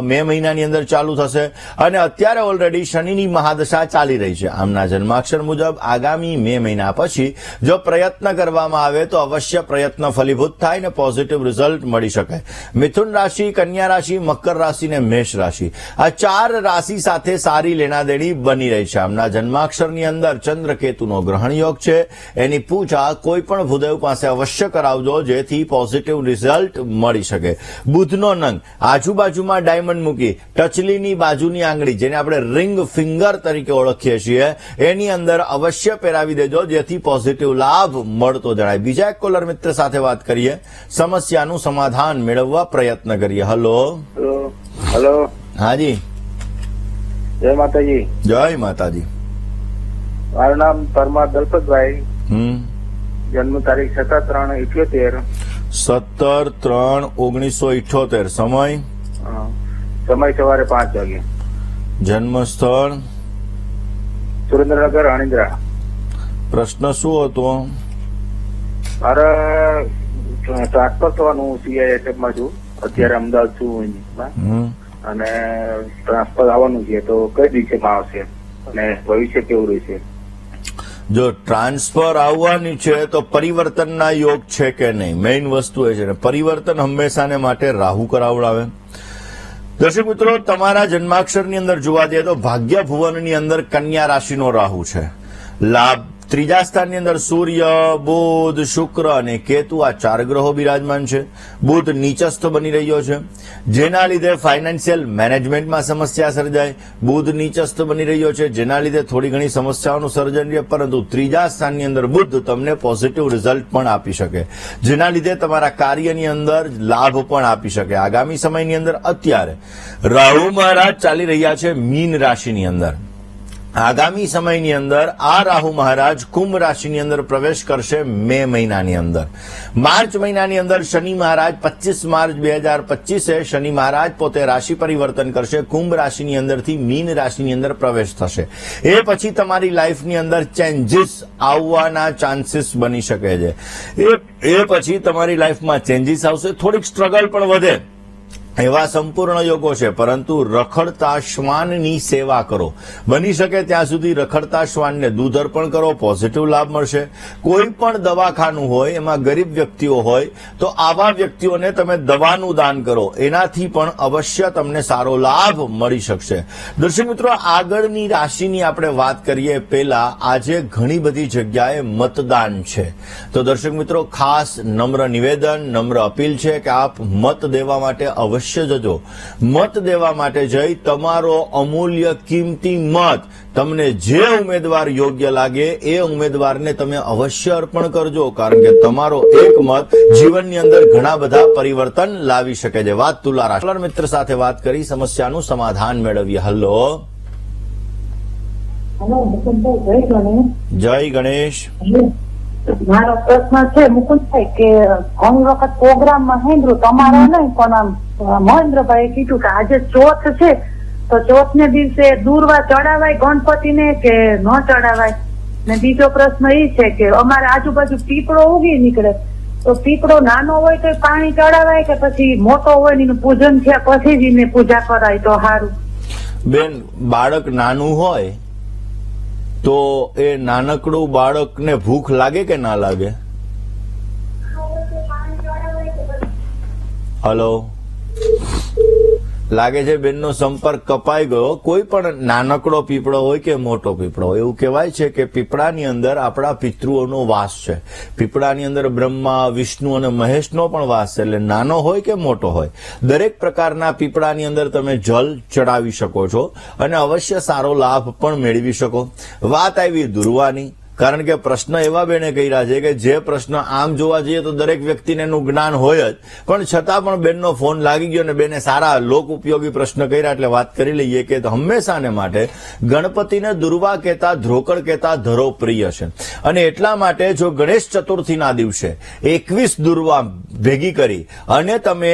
મે મહિનાની અંદર ચાલુ થશે અને અત્યારે ઓલરેડી શનિની મહાદશા ચાલી રહી છે. આમના જન્માક્ષર મુજબ આગામી મે મહિના પછી જો પ્રયત્ન કરવામાં આવે તો અવશ્ય પ્રયત્ન ફલીભૂત થાય ને પોઝિટિવ રિઝલ્ટ મળી શકે. મિથુન રાશિ, કન્યા રાશિ, મકર રાશિ ને મેષ રાશિ, આ 4 રાશિ સાથે સારી લેણાદેણી બની રહી છે. આમના જન્માક્ષરની અંદર ચંદ્રકેતુનો ગ્રહણ યોગ છે. એની પૂજા કોઈ પણ ભૂદેવ પાસે અવશ્ય કરાવજો, જેથી પોઝિટિવ રિઝલ્ટ મળી શકે. બુધનો નંગ આજુબાજુમાં ડાયમંડ મૂકી ટચલીની બાજુની આંગળી, જેને આપણે રિંગ ફિંગર તરીકે ઓળખીએ છીએ, એની અંદર અવશ્ય પહેરાવી દેજો, જેથી પોઝિટિવ લાભ મળતો જણાય. બીજા એક કોલર મિત્ર સાથે વાત કરીએ, સમસ્યાનું સમાધાન મેળવવા પ્રયત્ન કરીએ. Hello hello. હાજી, જય માતાજી. જય માતાજી. મારું નામ પરમાર દલપતભાઈ. જન્મ તારીખ 17/3/78. 17/3/1978. સમય સવારે 5 વાગે. જન્મ સ્થળ સુરેન્દ્રનગર, અણિંદ્રા. પ્રશ્ન શું હતો? મારે ટ્રાન્સફર થવાનું CISF-માં છું. અત્યારે અમદાવાદ છું અને ટ્રાન્સફર આવવાનું છે, તો કઈ દિશામાં આવશે અને ભવિષ્ય કેવું રહેશે? જો ટ્રાન્સફર આવવાની છે તો પરિવર્તનના યોગ છે કે નહીં, મેઇન વસ્તુ એ છે ને. પરિવર્તન હંમેશાને માટે રાહુ કરાવડાવે. દર્શક મિત્રો, તમારા જન્માક્ષરની અંદર જોવા જઈએ તો ભાગ્ય ભુવનની અંદર કન્યા રાશિનો રાહુ છે. લાભ ત્રીજા સ્થાનની અંદર સૂર્ય, બુધ, શુક્ર અને કેતુ, આ 4 ગ્રહો બિરાજમાન છે. બુધ નીચસ્થ બની રહ્યો છે, જેના લીધે ફાઇનાન્શિયલ મેનેજમેન્ટમાં સમસ્યા સર્જાય. બુધ નીચસ્થ બની રહ્યો છે, જેના લીધે થોડી ઘણી સમસ્યાઓનું સર્જન રહે. પરંતુ ત્રીજા સ્થાનની અંદર બુધ તમને પોઝિટિવ રિઝલ્ટ પણ આપી શકે, જેના લીધે તમારા કાર્યની અંદર લાભ પણ આપી શકે. આગામી સમયની અંદર અત્યારે રાહુ મહારાજ ચાલી રહ્યા છે મીન રાશિની અંદર. આગામી સમયની અંદર આ રાહુ મહારાજ કુંભ રાશિની અંદર પ્રવેશ કરશે મે મહિનાની અંદર. માર્ચ મહિનાની અંદર શનિ મહારાજ 25 માર્ચ 2025 શનિ મહારાજ પોતે રાશિ પરિવર્તન કરશે. કુંભ રાશિની અંદરથી મીન રાશિની અંદર પ્રવેશ થશે. એ પછી તમારી લાઈફની અંદર ચેન્જીસ આવવાના ચાન્સીસ બની શકે છે. એ પછી તમારી લાઈફમાં ચેન્જીસ આવશે, થોડીક સ્ટ્રગલ પણ વધે એવા સંપૂર્ણ યોગો છે. પરંતુ રખડતા શ્વાનની સેવા કરો, બની શકે ત્યાં સુધી રખડતા શ્વાનને દૂધ અર્પણ કરો, પોઝિટિવ લાભ મળશે. કોઈ પણ દવાખાનું હોય, એમાં ગરીબ વ્યક્તિઓ હોય, તો આવા વ્યક્તિઓને તમે દવાનું દાન કરો, એનાથી પણ અવશ્ય તમને સારો લાભ મળી શકશે. દર્શક મિત્રો, આગળની રાશિની આપણે વાત કરીએ પહેલા આજે ઘણી બધી જગ્યાએ મતદાન છે. તો દર્શક મિત્રો, ખાસ નમ્ર નિવેદન, નમ્ર અપીલ છે કે આપ મત દેવા માટે અવશ્ય જજો. મત દેવા માટે જઈ તમારો અમૂલ્ય કિંમતી મત તમને જે ઉમેદવાર યોગ્ય લાગે એ ઉમેદવારને તમે અવશ્ય અર્પણ કરજો, કારણ કે તમારો એક મત જીવનની અંદર ઘણા બધા પરિવર્તન લાવી શકે છે. વાત તુલા રાશિ મિત્ર સાથે વાત કરી સમસ્યાનું સમાધાન મેળવીએ. હલો, જય ગણેશ. મારો પ્રશ્ન છે મુકુંદભાઈ કે ઘણી વખત પ્રોગ્રામમાં સાંભળ્યું તમારા નહીં પણ આમ મહેન્દ્રભાઈ કીધું કે આજે ચોથ છે તો ચોથ ને દિવસે દૂર્વા ચડાવાય ગણપતિને કે ન ચડાવાય? ને બીજો પ્રશ્ન એ છે કે અમારે આજુબાજુ પીપળો ઉગી નીકળે, તો પીપળો નાનો હોય તો પાણી ચડાવાય કે પછી મોટો હોય ને એનું પૂજન થયા પછી જ એને પૂજા કરાય તો સારું? બેન, બાળક નાનું હોય તો એ નાનકડું બાળકને ભૂખ લાગે કે ના લાગે? હલો, લાગે છે બેનનો સંપર્ક કપાઈ ગયો. કોઈ પણ નાનકડો પીપળો હોય કે મોટો પીપળો હોય, એવું કહેવાય છે કે પીપળાની અંદર આપણા પિતૃઓનો વાસ છે. પીપળાની અંદર બ્રહ્મા, વિષ્ણુ અને મહેશનો પણ વાસ છે. એટલે નાનો હોય કે મોટો હોય, દરેક પ્રકારના પીપળાની અંદર તમે જલ ચડાવી શકો છો અને અવશ્ય સારો લાભ પણ મેળવી શકો. વાત આવી દુર્વાની, કારણ કે પ્રશ્ન એવા બેને કર્યા છે કે જે પ્રશ્ન આમ જોવા જઈએ તો દરેક વ્યક્તિને એનું જ્ઞાન હોય જ, પણ છતાં પણ બેનનો ફોન લાગી ગયો અને બેને સારા લોક ઉપયોગી પ્રશ્ન કર્યા, એટલે વાત કરી લઈએ કે હંમેશાને માટે ગણપતિને દુર્વા કહેતા, ધ્રોકડ કહેતા ધરો પ્રિય છે. અને એટલા માટે જો ગણેશ ચતુર્થીના દિવસે 21 દુર્વા ભેગી કરી અને તમે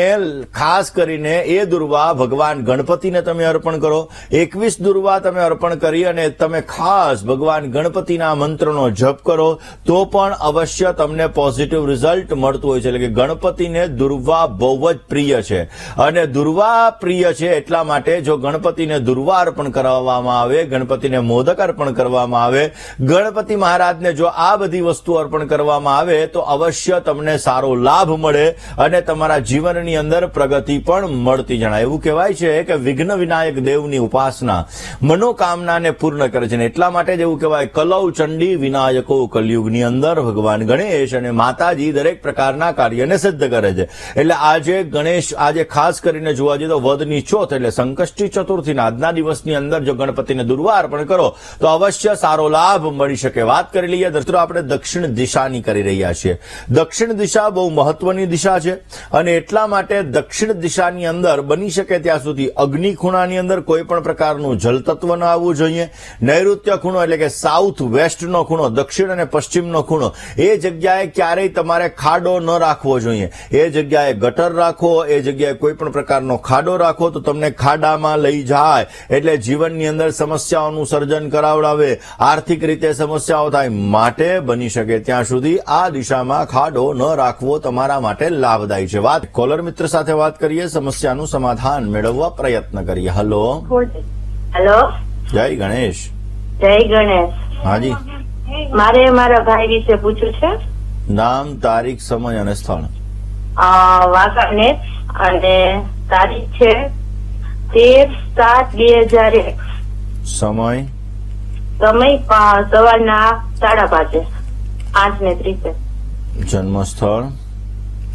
ખાસ કરીને એ દુર્વા ભગવાન ગણપતિને તમે અર્પણ કરો. 21 દુર્વા તમે અર્પણ કરી અને તમે ખાસ ભગવાન ગણપતિના મંત્ર મંત્રનો જપ કરો તો પણ અવશ્ય તમને પોઝિટિવ રિઝલ્ટ મળતું હોય છે. એટલે કે ગણપતિને દુર્વા બહુ જ પ્રિય છે, અને દુર્વા પ્રિય છે એટલા માટે જો ગણપતિને દુર્વા અર્પણ કરવામાં આવે, ગણપતિને મોદક અર્પણ કરવામાં આવે, ગણપતિ મહારાજને જો આ બધી વસ્તુ અર્પણ કરવામાં આવે તો અવશ્ય તમને સારો લાભ મળે અને તમારા જીવનની અંદર પ્રગતિ પણ મળતી જણાય. એવું કહેવાય છે કે વિઘ્ન વિનાયક દેવની ઉપાસના મનોકામનાને પૂર્ણ કરે છે. એટલા માટે જ એવું કહેવાય કલૌ ચંડી વિનાયકો કલયુગની અંદર ભગવાન ગણેશ અને માતાજી દરેક પ્રકારના કાર્યને સિદ્ધ કરે છે. એટલે આજે ગણેશ, આજે ખાસ કરીને જોવા જઈએ તો વદની ચોથ એટલે સંકષ્ટી ચતુર્થીના આજના દિવસની અંદર જો ગણપતિને દુર્વા અર્પણ કરો તો અવશ્ય સારો લાભ મળી શકે. વાત કરી લઈએ દોસ્તો, આપણે દક્ષિણ દિશાની કરી રહ્યા છીએ. દક્ષિણ દિશા બહુ મહત્વની દિશા છે અને એટલા માટે દક્ષિણ દિશાની અંદર બની શકે ત્યાં સુધી અગ્નિ ખૂણાની અંદર કોઈ પણ પ્રકારનું જલતત્વ ન આવવું જોઈએ. નૈઋત્ય ખૂણો એટલે કે સાઉથ વેસ્ટનો ખૂણો, દક્ષિણ અને પશ્ચિમનો ખૂણો, એ જગ્યાએ ક્યારેય તમારે ખાડો ન રાખવો જોઈએ. એ જગ્યાએ ગટર રાખો, એ જગ્યાએ કોઈ પણ પ્રકારનો ખાડો રાખો તો તમને ખાડામાં લઈ જાય એટલે જીવનની અંદર સમસ્યાઓનું સર્જન કરાવડાવે, આર્થિક રીતે સમસ્યાઓ થાય. માટે બની શકે ત્યાં સુધી આ દિશામાં ખાડો ન રાખવો તમારા માટે લાભદાયી છે. વાત કોલર મિત્ર સાથે વાત કરીએ, સમસ્યાનું સમાધાન મેળવવા પ્રયત્ન કરીએ. હલો, હેલો, જય ગણેશ. જય ગણેશ. હાજી, મારે મારા ભાઈ વિશે પૂછવું છે. નામ, તારીખ, સમય અને સ્થળ. વાંકાનેર અને તારીખ છે 13/7/2001. સમય સમય સવારના 5:30, 8:30. જન્મ સ્થળ.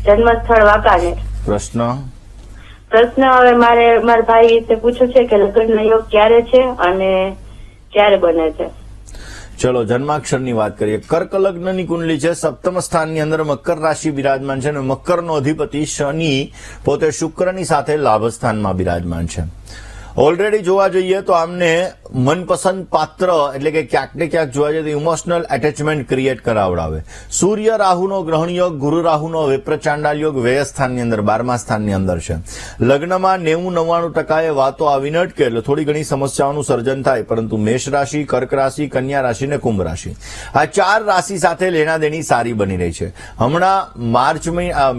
જન્મ સ્થળ વાંકાનેર. પ્રશ્ન. પ્રશ્ન હવે મારે મારા ભાઈ વિશે પૂછવું છે કે લગ્ન યોગ ક્યારે છે અને ક્યારે બને છે. ચલો જન્માક્ષરની વાત કરીએ. કર્ક લગ્નની કુંડલી છે. સપ્તમ સ્થાનની અંદર મકર રાશિ બિરાજમાન છે અને મકરનો અધિપતિ શનિ પોતે શુક્રની સાથે લાભ સ્થાનમાં બિરાજમાન છે. ઓલરેડી જોવા જઈએ તો આમને મનપસંદ પાત્ર એટલે કે ક્યાંક ને ક્યાંક જોવા જઈએ તો ઇમોશનલ એટેચમેન્ટ ક્રિએટ કરાવડાવે. સૂર્ય રાહુનો ગ્રહણ યોગ, ગુરુ રાહુનો વિપ્રચાંડાલ યોગ વ્યય સ્થાનની અંદર 12મા સ્થાનની અંદર છે. લગ્નમાં 90-99% એ વાતો આવીને અટકે એટલે થોડી ઘણી સમસ્યાઓનું સર્જન થાય, પરંતુ મેષ રાશિ, કર્ક રાશિ, કન્યા રાશિ અને કુંભ રાશિ આ 4 રાશિ સાથે લેણાદેણી સારી બની રહી છે. હમણાં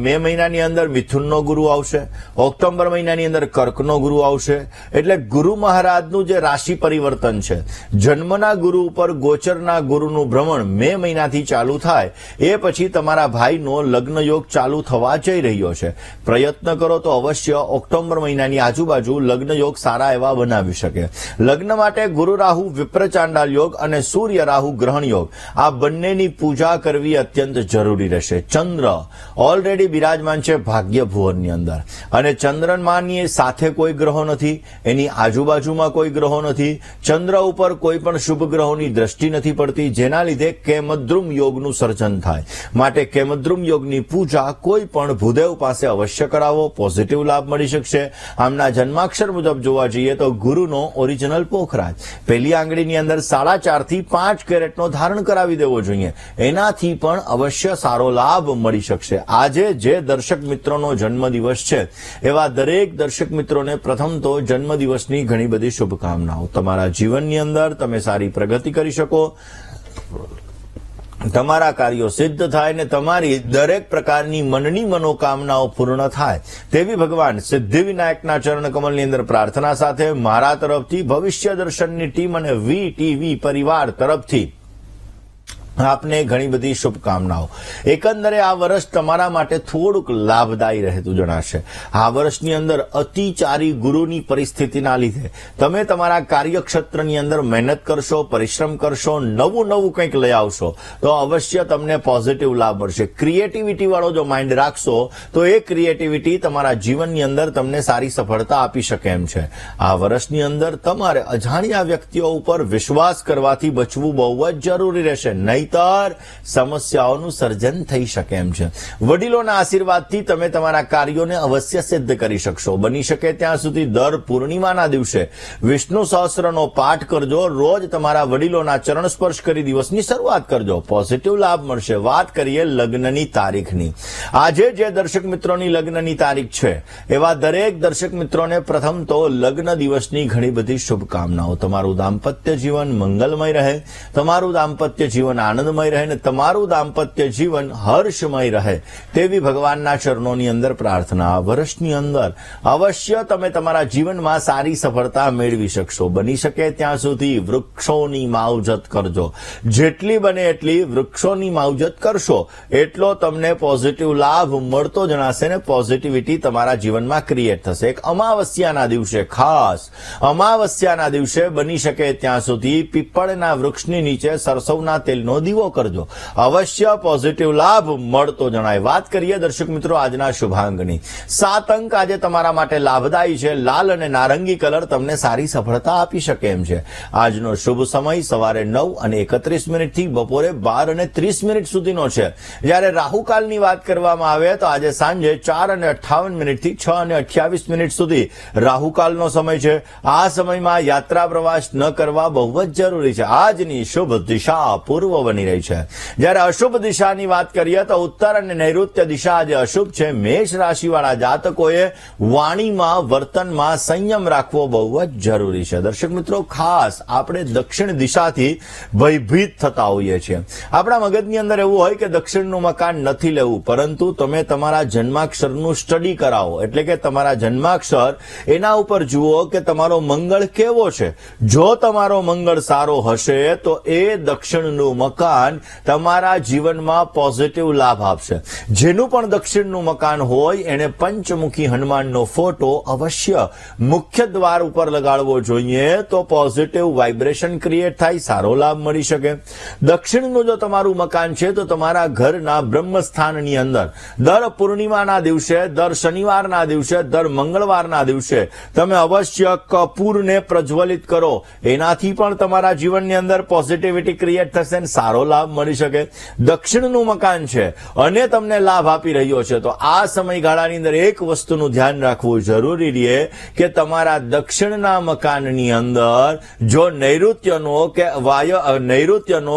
મે મહિનાની અંદર મિથુનનો ગુરુ આવશે, ઓક્ટોબર મહિનાની અંદર કર્કનો ગુરુ આવશે. એટલે ગુરુ મહારાજનું જે રાશિ પરિવર્તન છે, જન્મના ગુરુ ઉપર ગોચરના ગુરુનું ભ્રમણ મે મહિનાથી ચાલુ થાય એ પછી તમારા ભાઈનો લગ્ન યોગ ચાલુ થવા જઈ રહ્યો છે. પ્રયત્ન કરો તો અવશ્ય ઓક્ટોબર મહિનાની આજુબાજુ લગ્ન યોગ સારા એવા બનાવી શકે. લગ્ન માટે ગુરુ રાહુ વિપ્રચાંડાલ યોગ અને સૂર્ય રાહુ ગ્રહણ યોગ આ બંનેની પૂજા કરવી અત્યંત જરૂરી રહેશે. ચંદ્ર ઓલરેડી બિરાજમાન છે ભાગ્ય ભુવનની અંદર અને ચંદ્રમાની સાથે કોઈ ગ્રહો નથી, એની આજુબાજુમાં કોઈ ગ્રહો નથી, ચંદ્ર ઉપર કોઈ પણ શુભ ગ્રહોની દ્રષ્ટિ નથી પડતી, જેના લીધે કેમદ્રુમ યોગનું સર્જન થાય. માટે કેમદ્રુમ યોગની પૂજા કોઈ પણ ભૂદેવ પાસે અવશ્ય કરાવો, પોઝિટિવ લાભ મળી શકશે. આમના જન્માક્ષર મુજબ જોવા જઈએ તો ગુરુનો ઓરિજિનલ પોખરાજ પહેલી આંગળીની અંદર 4.5 થી 5 કેરેટનો ધારણ કરાવી દેવો જોઈએ. એનાથી પણ અવશ્ય સારો લાભ મળી શકશે. આજે જે દર્શક મિત્રોનો જન્મદિવસ છે એવા દરેક દર્શક મિત્રોને પ્રથમ તો જન્મદિવસની ઘણી બધી શુભકામનાઓ. તમારા જીવનની અંદર તમે સારી પ્રગતિ કરી શકો, તમારા કાર્યો સિદ્ધ થાય ને તમારી દરેક પ્રકારની મનની મનોકામનાઓ પૂર્ણ થાય તેવી ભગવાન સિદ્ધિવિનાયકના ચરણ કમલની અંદર પ્રાર્થના સાથે મારા તરફથી, ભવિષ્ય દર્શનની ટીમ અને VTV પરિવાર તરફથી આપને ઘણી બધી શુભકામનાઓ. એકંદરે આ વર્ષ તમારા માટે થોડુંક લાભદાયી રહેતું જણાશે. આ વર્ષની અંદર અતિચારી ગુરુની પરિસ્થિતિના લીધે તમે તમારા કાર્યક્ષેત્રની અંદર મહેનત કરશો, પરિશ્રમ કરશો, નવું કંઈક લઈ આવશો તો અવશ્ય તમને પોઝિટિવ લાભ મળશે. ક્રિએટિવિટી વાળો જો માઇન્ડ રાખશો તો એ ક્રિએટિવિટી તમારા જીવનની અંદર તમને સારી સફળતા આપી શકે એમ છે. આ વર્ષની અંદર તમારે અજાણ્યા વ્યક્તિઓ ઉપર વિશ્વાસ કરવાથી બચવું બહુ જ જરૂરી રહેશે. નહીં નહીતર સમસ્યાઓનું સર્જન થઈ શકે એમ છે. વડીલોના આશીર્વાદથી તમે તમારા કાર્યોને અવશ્ય સિદ્ધ કરી શકશો. બની શકે ત્યાં સુધી દર પૂર્ણિમાના દિવસે વિષ્ણુ સહસ્રનો પાઠ કરજો. રોજ તમારા વડીલોના ચરણ સ્પર્શ કરી દિવસની શરૂઆત કરજો. પોઝિટિવ લાભ મળશે. વાત કરીએ લગ્નની તારીખની. આજે જે દર્શક મિત્રોની લગ્નની તારીખ છે એવા દરેક દર્શક મિત્રોને પ્રથમ તો લગ્ન દિવસની ઘણી બધી શુભકામનાઓ. તમારું દાંપત્ય જીવન મંગલમય રહે, તમારું દાંપત્ય જીવન આનંદમય રહે અને તમારું દાંપત્ય જીવન હર્ષમય રહે તેવી ભગવાનના ચરણોની અંદર પ્રાર્થના. વર્ષની અંદર અવશ્ય તમે તમારા જીવનમાં સારી સફળતા મેળવી શકશો. બની શકે ત્યાં સુધી વૃક્ષોની માવજત કરજો. જેટલી બને એટલી વૃક્ષોની માવજત કરશો એટલો તમને પોઝિટિવ લાભ મળતો જણાશે ને પોઝિટિવિટી તમારા જીવનમાં ક્રિએટ થશે. એક અમાવસ્યાના દિવસે, ખાસ અમાવસ્યાના દિવસે બની શકે ત્યાં સુધી પીપળના વૃક્ષની નીચે સરસવના તેલનો દીવો કરજો. અવશ્ય પોઝિટિવ લાભ મળતો જણાય. વાત કરીએ દર્શક મિત્રો આજના શુભાંગની. 7 અંક આજે તમારા માટે લાભદાયી છે. લાલ અને નારંગી કલર તમને સારી સફળતા આપી શકે એમ છે. આજનો શુભ સમય સવારે 9:31 થી બપોરે 12:30 સુધીનો છે. જ્યારે રાહુકાલની વાત કરવામાં આવે તો આજે સાંજે 4:58 થી 6:28 સુધી રાહુકાલનો સમય છે. આ સમયમાં યાત્રા પ્રવાસ ન કરવા બહુ જ જરૂરી છે. આજની શુભ દિશા પૂર્વ બની રહી છે. જ્યારે અશુભ દિશાની વાત કરીએ તો ઉત્તર અને નૈઋત્ય દિશા આજે અશુભ છે. મેષ રાશિવાળા જાતકોએ વાણીમાં વર્તનમાં સંયમ રાખવો બહુ જ જરૂરી છે. દર્શક મિત્રો ખાસ આપણે દક્ષિણ દિશાથી ભયભીત થતા હોઈએ છીએ. આપણા મગજની અંદર એવું હોય કે દક્ષિણનું મકાન નથી લેવું, પરંતુ તમે તમારા જન્માક્ષરનું સ્ટડી કરાવો, એટલે કે તમારા જન્માક્ષર એના ઉપર જુઓ કે તમારો મંગળ કેવો છે. જો તમારો મંગળ સારો હશે તો એ દક્ષિણનું મકાન તમારા જીવનમાં પોઝિટિવ લાભ આપશે. જેનું પણ દક્ષિણનું મકાન હોય એને પંચમુખી હનુમાનનો ફોટો અવશ્ય મુખ્ય દ્વાર ઉપર લગાડવો જોઈએ, તો પોઝિટિવ વાઇબ્રેશન ક્રિએટ થાય, સારો લાભ મળી શકે. દક્ષિણનું જો તમારું મકાન છે તો તમારા ઘરના બ્રહ્મસ્થાનની અંદર દર પૂર્ણિમાના દિવસે, દર શનિવારના દિવસે, દર મંગળવારના દિવસે તમે અવશ્ય કપૂરને પ્રજ્વલિત કરો. એનાથી પણ તમારા જીવનની અંદર પોઝિટિવિટી ક્રિએટ થશે અને સારો લાભ મળી શકે. દક્ષિણનું મકાન છે અને તમને લાભ આપી રહ્યો છે તો આ સમયગાળાની અંદર એક વસ્તુનું ધ્યાન રાખવું જરૂરી રહે કે તમારા દક્ષિણના મકાનની અંદર જો નૈઋત્યનો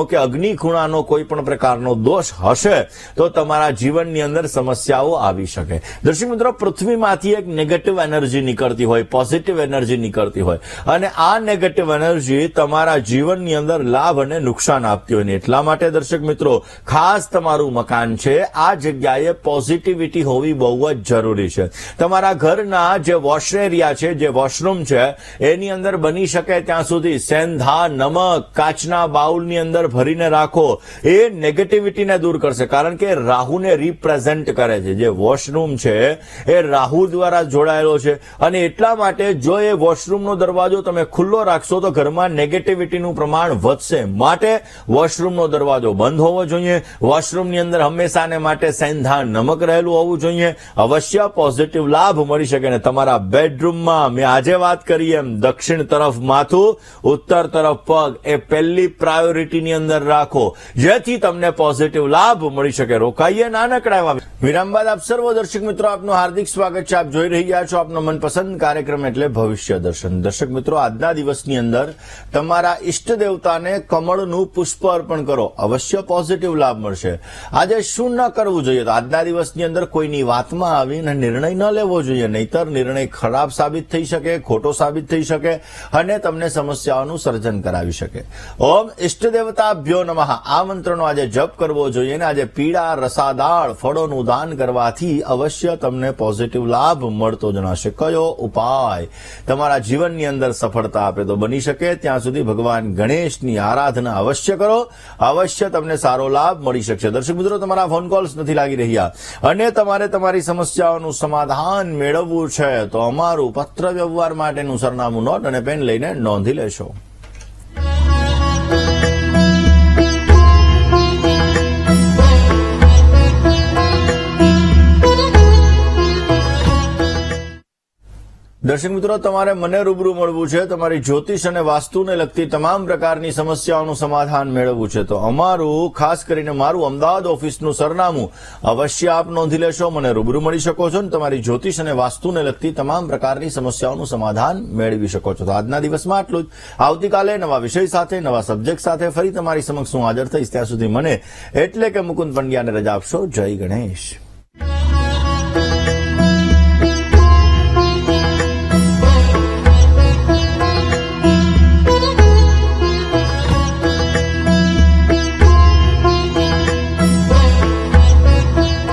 કે અગ્નિ ખૂણાનો કોઈ પણ પ્રકારનો દોષ હશે તો તમારા જીવનની અંદર સમસ્યાઓ આવી શકે. દર્શક મિત્રો, પૃથ્વીમાંથી એક નેગેટિવ એનર્જી નીકળતી હોય, પોઝિટિવ એનર્જી નીકળતી હોય અને આ નેગેટિવ એનર્જી તમારા જીવનની અંદર લાભ અને નુકસાન આપતી હોય ને એટલા માટે દર્શક મિત્રો ખાસ તમારું મકાન છે આ જગ્યાએ પોઝિટિવિટી હોવી બહુ જ જરૂરી છે. તમારા ઘરના જે વોશ એરિયા છે, જે વોશરૂમ છે એની અંદર બની શકે ત્યાં સુધી સેંધા નમક કાચના બાઉલની અંદર ભરીને રાખો. એ નેગેટિવિટીને દૂર કરશે, કારણ કે રાહુને રિપ્રેઝેન્ટ કરે છે. જે વોશરૂમ છે એ રાહુ દ્વારા જોડાયેલો છે અને એટલા માટે જો એ વોશરૂમનો દરવાજો તમે ખુલ્લો રાખશો તો ઘરમાં નેગેટિવિટીનું પ્રમાણ વધશે. માટે વોશરૂમનો દરવાજો બંધ હોવો જોઈએ. વોશરૂમની અંદર હંમેશાને માટે સેંધા નમક રહેલું હોવું જોઈએ. અવશ્ય પોઝિટિવ લાભ મળી શકે. અને તમારા બેડરૂમમાં મેં આજે વાત કરી એમ દક્ષિણ તરફ માથું, ઉત્તર તરફ પગ એ પહેલી પ્રાયોરિટીની અંદર રાખો જેથી તમને પોઝિટિવ લાભ મળી શકે. રોકાઈએ નાનકડા એવા વિરામ બાદ આપ સર્વ દર્શક મિત્રો આપનું હાર્દિક સ્વાગત છે. આપ જોઈ રહ્યા છો આપનો મનપસંદ કાર્યક્રમ એટલે ભવિષ્ય દર્શન. દર્શક મિત્રો, આજના દિવસની અંદર તમારા ઈષ્ટ દેવતાને કમળનું પુષ્પ અર્પણ કરો. અવશ્ય પોઝિટિવ લાભ મળશે. આજે શું ન કરવું જોઈએ તો આજના દિવસની અંદર કોઈની વાતમાં આવીને નિર્ણય ન લેવો જોઈએ, નહીતર નિર્ણય ખરાબ સાબિત થઈ શકે, ખોટો સાબિત થઈ શકે અને તમને સમસ્યાઓનું સર્જન કરાવી શકે. ઓમ ઈષ્ટ દેવતાભ્યો નમઃ આ મંત્રનો આજે જપ કરવો જોઈએ અને આજે પીળા રસાદાળ ફળોનું દાન કરવાથી અવશ્ય તમને પોઝિટિવ લાભ મળતો જણાશે. કયો ઉપાય તમારા જીવનની અંદર સફળતા આપે તો બની શકે ત્યાં સુધી ભગવાન ગણેશની આરાધના અવશ્ય કરો. અવશ્ય તમને સારો લાભ મળી શકશે. દર્શક મિત્રો, તમારા ફોન કોલ્સ નથી લાગી રહ્યા અને તમારે તમારી સમસ્યાઓનું સમાધાન મેળવવું છે તો અમારું પત્ર વ્યવહાર માટેનું સરનામું નોટ અને પેન લઈને નોંધી લેશો. દર્શક મિત્રો, તમારે મને રૂબરૂ મળવું છે, તમારી જ્યોતિષ અને વાસ્તુને લગતી તમામ પ્રકારની સમસ્યાઓનું સમાધાન મેળવવું છે, તો અમારું ખાસ કરીને મારું અમદાવાદ ઓફિસનું સરનામું અવશ્ય આપ નોંધી લેશો. મને રૂબરૂ મળી શકો છો અને તમારી જ્યોતિષ અને વાસ્તુને લગતી તમામ પ્રકારની સમસ્યાઓનું સમાધાન મેળવી શકો છો. તો આજના દિવસમાં આટલું જ. આવતીકાલે નવા વિષય સાથે, નવા સબ્જેક્ટ સાથે ફરી તમારી સમક્ષ હું હાજર થઈશ. ત્યાં સુધી મને એટલે કે મુકુંદ પંડ્યાને રજા આપશો. જય ગણેશ.